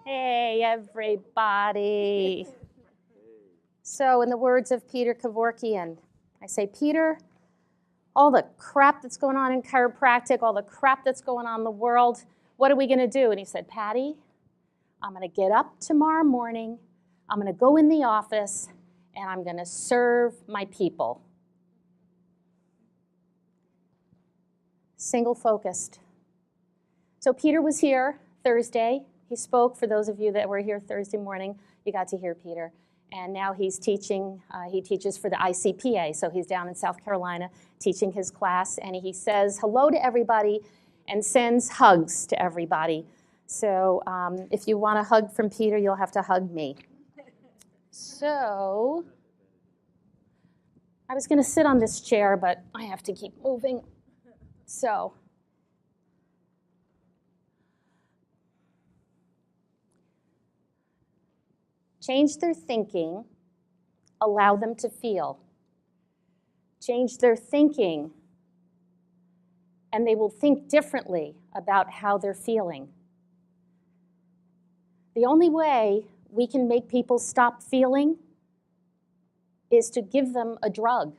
Hey, everybody. So, in the words of Peter Kevorkian, I say, Peter, all the crap that's going on in chiropractic, all the crap that's going on in the world, what are we going to do? And he said, Patti, I'm going to get up tomorrow morning, I'm going to go in the office, and I'm going to serve my people. Single-focused. So Peter was here Thursday. He spoke. For those of you that were here Thursday morning, you got to hear Peter. And now he's teaching. He teaches for the ICPA, so he's down in South Carolina teaching his class. And he says hello to everybody and sends hugs to everybody. So if you want a hug from Peter, you'll have to hug me. So I was going to sit on this chair, but I have to keep moving. So change their thinking, allow them to feel. Change their thinking, and they will think differently about how they're feeling. The only way we can make people stop feeling is to give them a drug.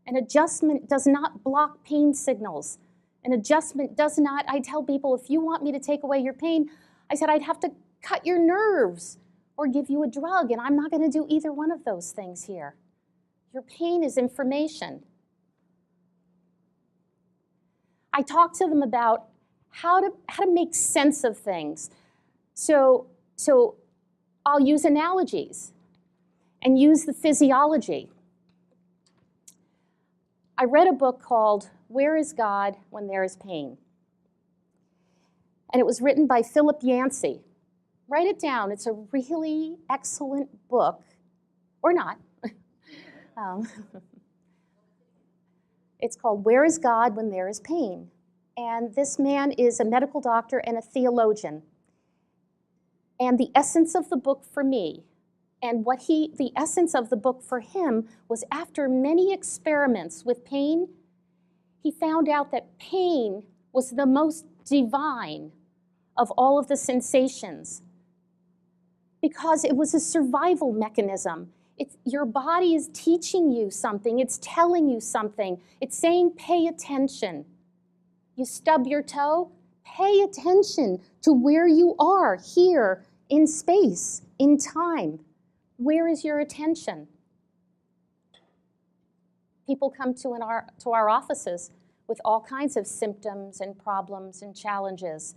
An adjustment does not block pain signals. An adjustment does not, I tell people, if you want me to take away your pain, I said I'd have to cut your nerves or give you a drug, and I'm not going to do either one of those things here. Your pain is information. I talk to them about how to make sense of things. So I'll use analogies and use the physiology. I read a book called Where is God When There is Pain? And it was written by Philip Yancey. Write it down. It's a really excellent book, or not. It's called Where is God When There is Pain? And this man is a medical doctor and a theologian. And the essence of the book for me, and the essence of the book for him was after many experiments with pain, he found out that pain was the most divine of all of the sensations because it was a survival mechanism. Your body is teaching you something. It's telling you something. It's saying, pay attention. You stub your toe, pay attention to where you are here in space, in time. Where is your attention? People come to our offices with all kinds of symptoms and problems and challenges.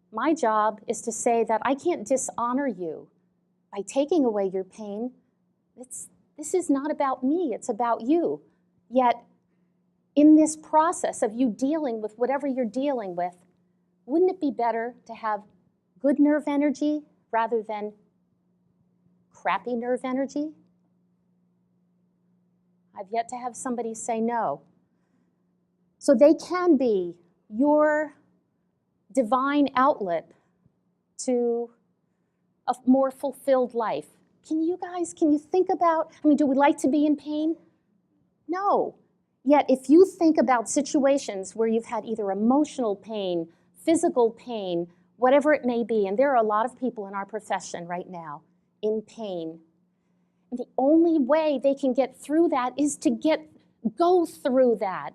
My job is to say that I can't dishonor you by taking away your pain. This is not about me, it's about you. Yet, in this process of you dealing with whatever you're dealing with, wouldn't it be better to have good nerve energy rather than crappy nerve energy? I've yet to have somebody say no. So they can be your divine outlet to a more fulfilled life. Can you think about, do we like to be in pain? No. Yet if you think about situations where you've had either emotional pain, physical pain, whatever it may be, and there are a lot of people in our profession right now in pain. And the only way they can get through that is to go through that.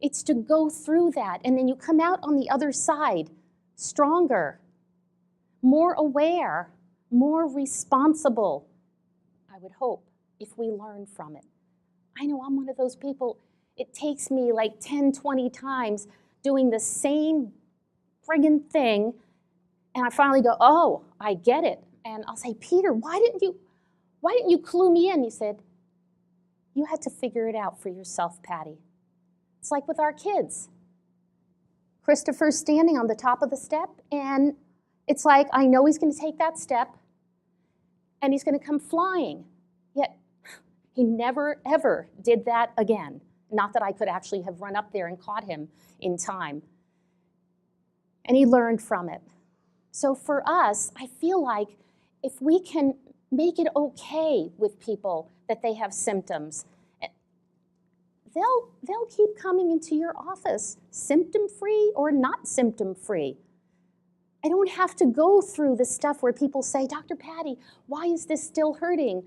It's to go through that, and then you come out on the other side stronger, more aware, more responsible, I would hope, if we learn from it. I know I'm one of those people, it takes me like 10, 20 times doing the same friggin' thing, and I finally go, oh, I get it. And I'll say, Peter, why didn't you clue me in? He said, you had to figure it out for yourself, Patti. It's like with our kids. Christopher's standing on the top of the step, and it's like, I know he's going to take that step, and he's going to come flying. Yet, he never, ever did that again. Not that I could actually have run up there and caught him in time. And he learned from it. So for us, I feel like if we can make it okay with people that they have symptoms, they'll keep coming into your office, symptom-free or not symptom-free. I don't have to go through the stuff where people say, Dr. Patti, why is this still hurting?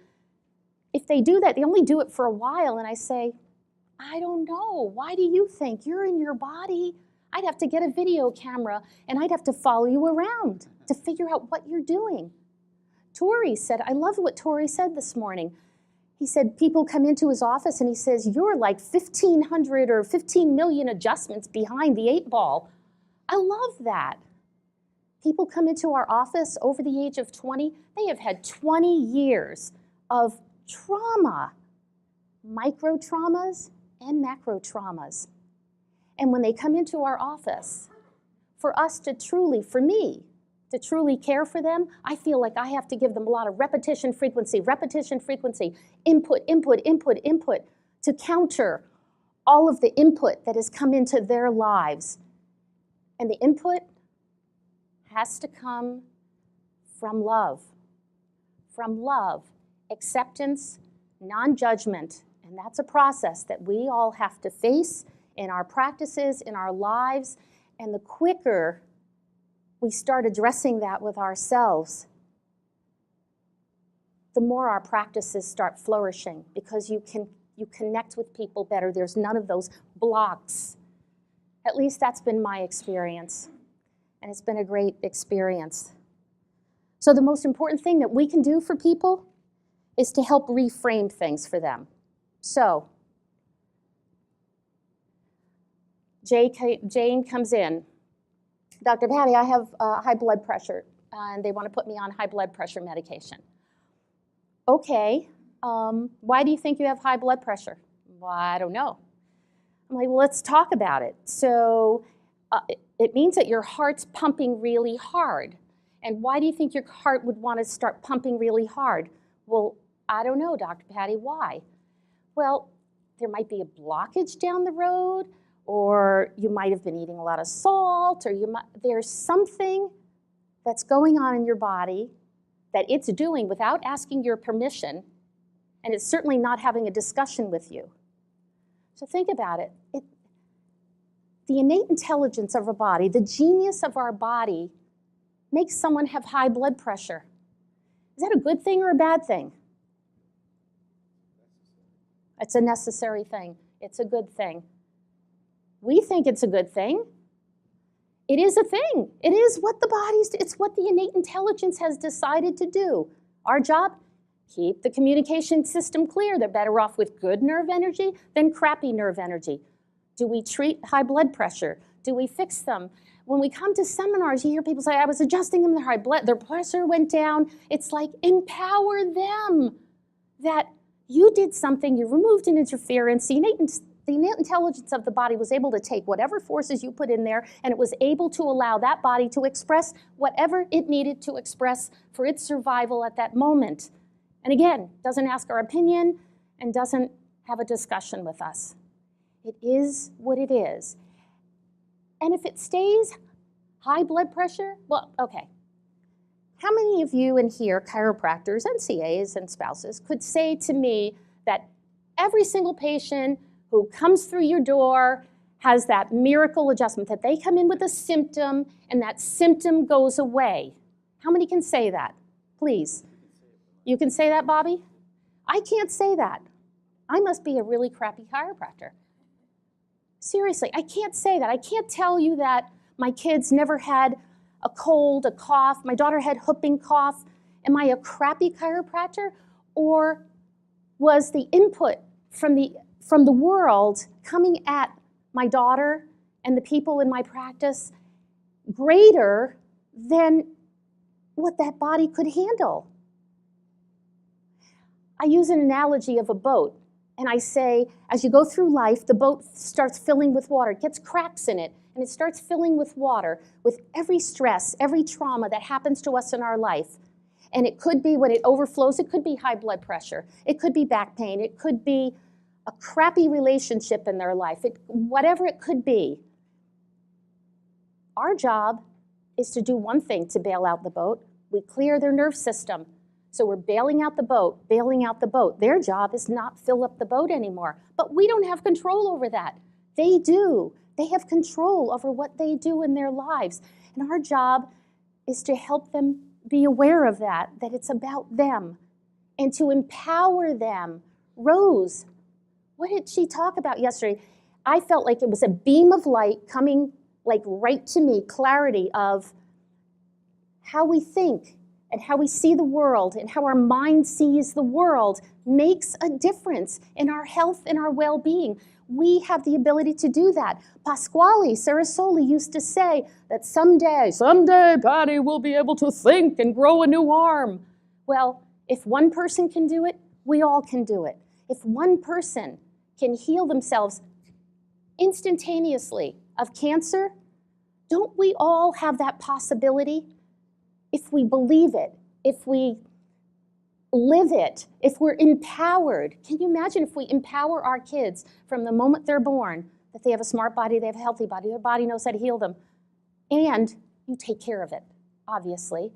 If they do that, they only do it for a while, and I say, I don't know. Why do you think? You're in your body. I'd have to get a video camera, and I'd have to follow you around to figure out what you're doing. Tori said, I love what Tori said this morning. He said people come into his office, and he says, you're like 1,500 or 15 million adjustments behind the 8 ball. I love that. People come into our office over the age of 20, they have had 20 years of trauma, micro traumas and macro traumas. And when they come into our office, for us to truly, for me, to truly care for them, I feel like I have to give them a lot of repetition frequency, input, input, input, input, to counter all of the input that has come into their lives. And the input has to come from love, acceptance, non-judgment, and that's a process that we all have to face in our practices, in our lives, and the quicker we start addressing that with ourselves, the more our practices start flourishing, because you connect with people better. There's none of those blocks. At least that's been my experience. And it's been a great experience. So the most important thing that we can do for people is to help reframe things for them. So Jane comes in. Dr. Patti, I have high blood pressure, and they want to put me on high blood pressure medication. Okay, why do you think you have high blood pressure? Well, I don't know. I'm like, well, let's talk about it. So it means that your heart's pumping really hard. And why do you think your heart would want to start pumping really hard? Well, I don't know, Dr. Patti, why? Well, there might be a blockage down the road, or you might have been eating a lot of salt, or there's something that's going on in your body that it's doing without asking your permission, and it's certainly not having a discussion with you. So think about it. The innate intelligence of our body, the genius of our body, makes someone have high blood pressure. Is that a good thing or a bad thing? It's a necessary thing. It's a good thing. We think it's a good thing. It is a thing. It is what it's what the innate intelligence has decided to do. Our job, keep the communication system clear. They're better off with good nerve energy than crappy nerve energy. Do we treat high blood pressure? Do we fix them? When we come to seminars, you hear people say, I was adjusting them, their pressure went down. It's like, empower them that you did something, you removed an interference. The innate intelligence of the body was able to take whatever forces you put in there, and it was able to allow that body to express whatever it needed to express for its survival at that moment. And again, doesn't ask our opinion and doesn't have a discussion with us. It is what it is. And if it stays high blood pressure, well, okay. How many of you in here, chiropractors and CAs and spouses, could say to me that every single patient who comes through your door has that miracle adjustment, that they come in with a symptom and that symptom goes away? How many can say that? Please. You can say that, Bobby? I can't say that. I must be a really crappy chiropractor. Seriously, I can't say that. I can't tell you that my kids never had a cold, a cough. My daughter had whooping cough. Am I a crappy chiropractor? Or was the input from the world coming at my daughter and the people in my practice greater than what that body could handle? I use an analogy of a boat, and I say, as you go through life, the boat starts filling with water. It gets cracks in it, and it starts filling with water with every stress, every trauma that happens to us in our life. And it could be, when it overflows, it could be high blood pressure. It could be back pain. It could be a crappy relationship in their life. Whatever it could be. Our job is to do one thing to bail out the boat. We clear their nerve system. So we're bailing out the boat, bailing out the boat. Their job is not fill up the boat anymore. But we don't have control over that. They do. They have control over what they do in their lives. And our job is to help them be aware of that it's about them, and to empower them. Rose, what did she talk about yesterday? I felt like it was a beam of light coming like right to me, clarity of how we think and how we see the world and how our mind sees the world makes a difference in our health and our well-being. We have the ability to do that. Pasquale Sarasoli used to say that someday, Patti will be able to think and grow a new arm. Well, if one person can do it, we all can do it. If one person can heal themselves instantaneously of cancer, don't we all have that possibility? If we believe it, if we live it, if we're empowered. Can you imagine if we empower our kids from the moment they're born, that they have a smart body, they have a healthy body, their body knows how to heal them, and you take care of it, obviously.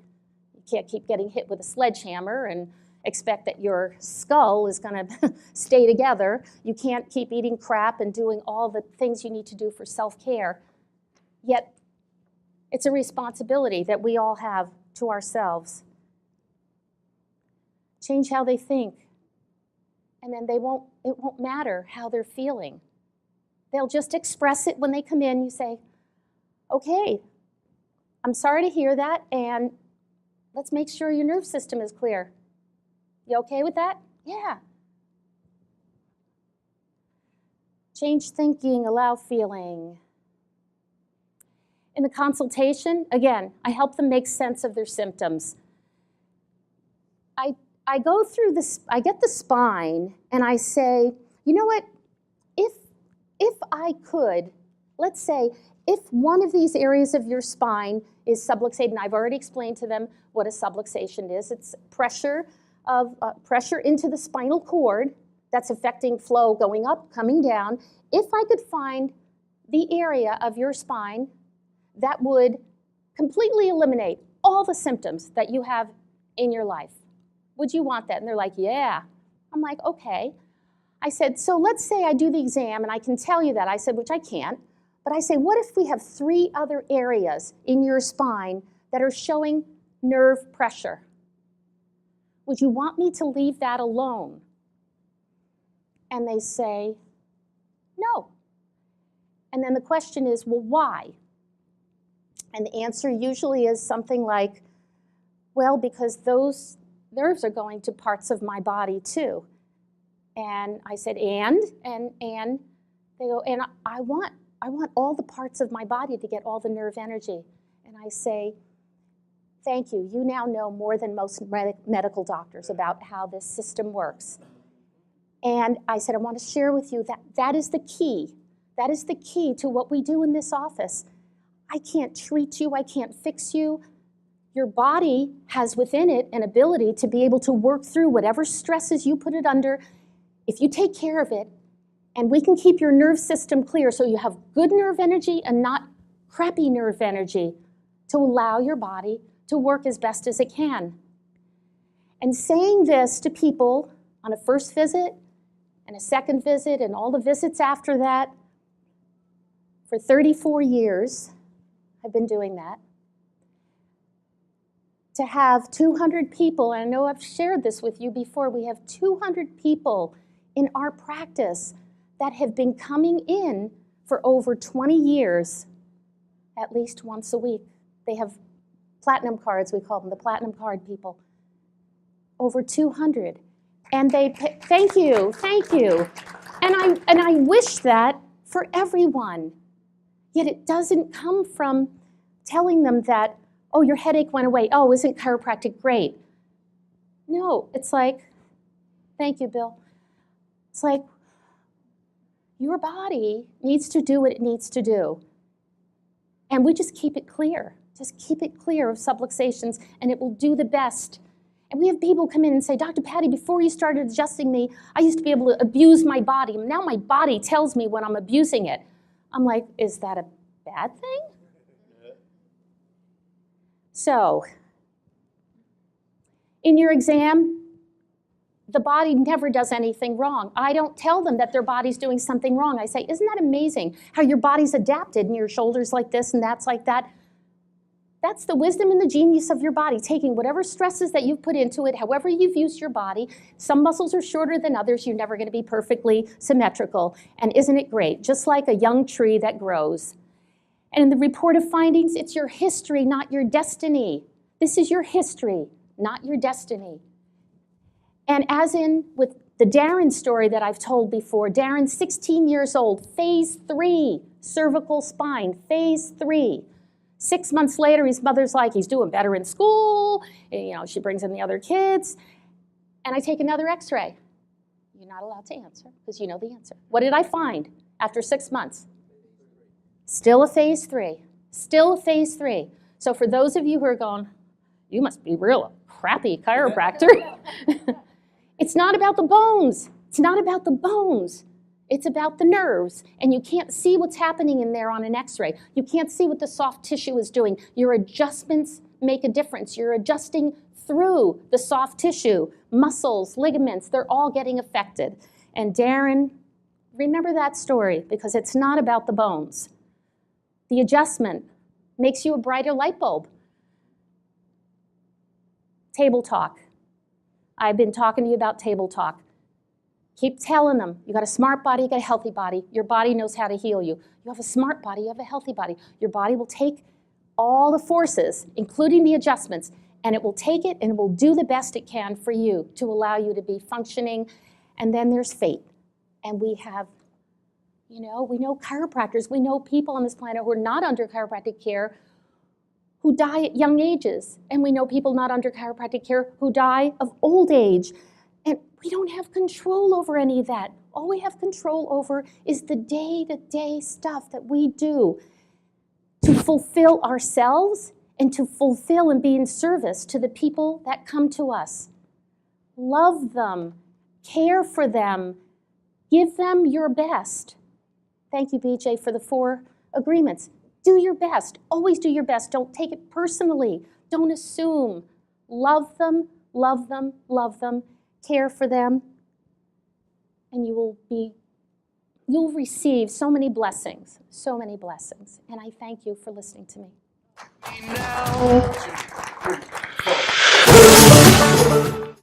You can't keep getting hit with a sledgehammer and expect that your skull is going to stay together. You can't keep eating crap and doing all the things you need to do for self-care. Yet, it's a responsibility that we all have to ourselves. Change how they think, and then it won't matter how they're feeling. They'll just express it when they come in. You say, okay, I'm sorry to hear that, and let's make sure your nerve system is clear. You okay with that? Yeah. Change thinking, allow feeling. In the consultation, again, I help them make sense of their symptoms. I go through this, I get the spine, and I say, you know what, if I could, let's say, if one of these areas of your spine is subluxated, and I've already explained to them what a subluxation is. It's pressure into the spinal cord that's affecting flow going up, coming down. If I could find the area of your spine that would completely eliminate all the symptoms that you have in your life, would you want that? And they're like, yeah. I'm like, okay. I said, so let's say I do the exam and I can tell you that. I said, which I can't. But I say, what if we have 3 other areas in your spine that are showing nerve pressure? Would you want me to leave that alone? And they say, no. And then the question is, well, why? And the answer usually is something like, well, because those nerves are going to parts of my body too. And I said, and they go, and I want all the parts of my body to get all the nerve energy. And I say, thank you. You now know more than most medical doctors about how this system works. And I said, I want to share with you that is the key. That is the key to what we do in this office. I can't treat you. I can't fix you. Your body has within it an ability to be able to work through whatever stresses you put it under. If you take care of it, and we can keep your nerve system clear so you have good nerve energy and not crappy nerve energy to allow your body to work as best as it can. And saying this to people on a first visit and a second visit and all the visits after that, for 34 years, I've been doing that. To have 200 people, and I know I've shared this with you before, we have 200 people in our practice that have been coming in for over 20 years, at least once a week. They have platinum cards, we call them, the platinum card people. Over 200. And they pay, thank you. And I wish that for everyone. Yet it doesn't come from telling them that, oh, your headache went away. Oh, isn't chiropractic great? No, it's like, thank you, Bill. It's like, your body needs to do what it needs to do. And we just keep it clear. Just keep it clear of subluxations, and it will do the best. And we have people come in and say, Dr. Patti, before you started adjusting me, I used to be able to abuse my body. Now my body tells me when I'm abusing it. I'm like, is that a bad thing? So, in your exam, the body never does anything wrong. I don't tell them that their body's doing something wrong. I say, isn't that amazing how your body's adapted and your shoulders like this and that's like that? That's the wisdom and the genius of your body, taking whatever stresses that you've put into it, however you've used your body. Some muscles are shorter than others. You're never going to be perfectly symmetrical. And isn't it great? Just like a young tree that grows. And in the report of findings, it's your history, not your destiny. This is your history, not your destiny. And as in with the Darren story that I've told before, Darren's 16 years old, phase 3, cervical spine, phase 3. 6 months later, his mother's like, he's doing better in school. And, she brings in the other kids. And I take another x-ray. You're not allowed to answer because you know the answer. What did I find after 6 months? Still a phase 3. Still a phase 3. So for those of you who are going, you must be real crappy chiropractor. It's not about the bones. It's not about the bones. It's about the nerves, and you can't see what's happening in there on an x-ray. You can't see what the soft tissue is doing. Your adjustments make a difference. You're adjusting through the soft tissue, muscles, ligaments, they're all getting affected. And Darren, remember that story because it's not about the bones. The adjustment makes you a brighter light bulb. Table talk. I've been talking to you about table talk. Keep telling them, you got a smart body, you got a healthy body. Your body knows how to heal you. You have a smart body, you have a healthy body. Your body will take all the forces, including the adjustments, and it will take it and it will do the best it can for you to allow you to be functioning. And then there's fate. And we have, we know chiropractors, we know people on this planet who are not under chiropractic care who die at young ages. And we know people not under chiropractic care who die of old age. And we don't have control over any of that. All we have control over is the day-to-day stuff that we do to fulfill ourselves and to fulfill and be in service to the people that come to us. Love them, care for them, give them your best. Thank you, BJ, for the 4 agreements. Do your best. Always do your best. Don't take it personally. Don't assume. Love them, love them, love them. Care for them, and you'll receive so many blessings, and I thank you for listening to me.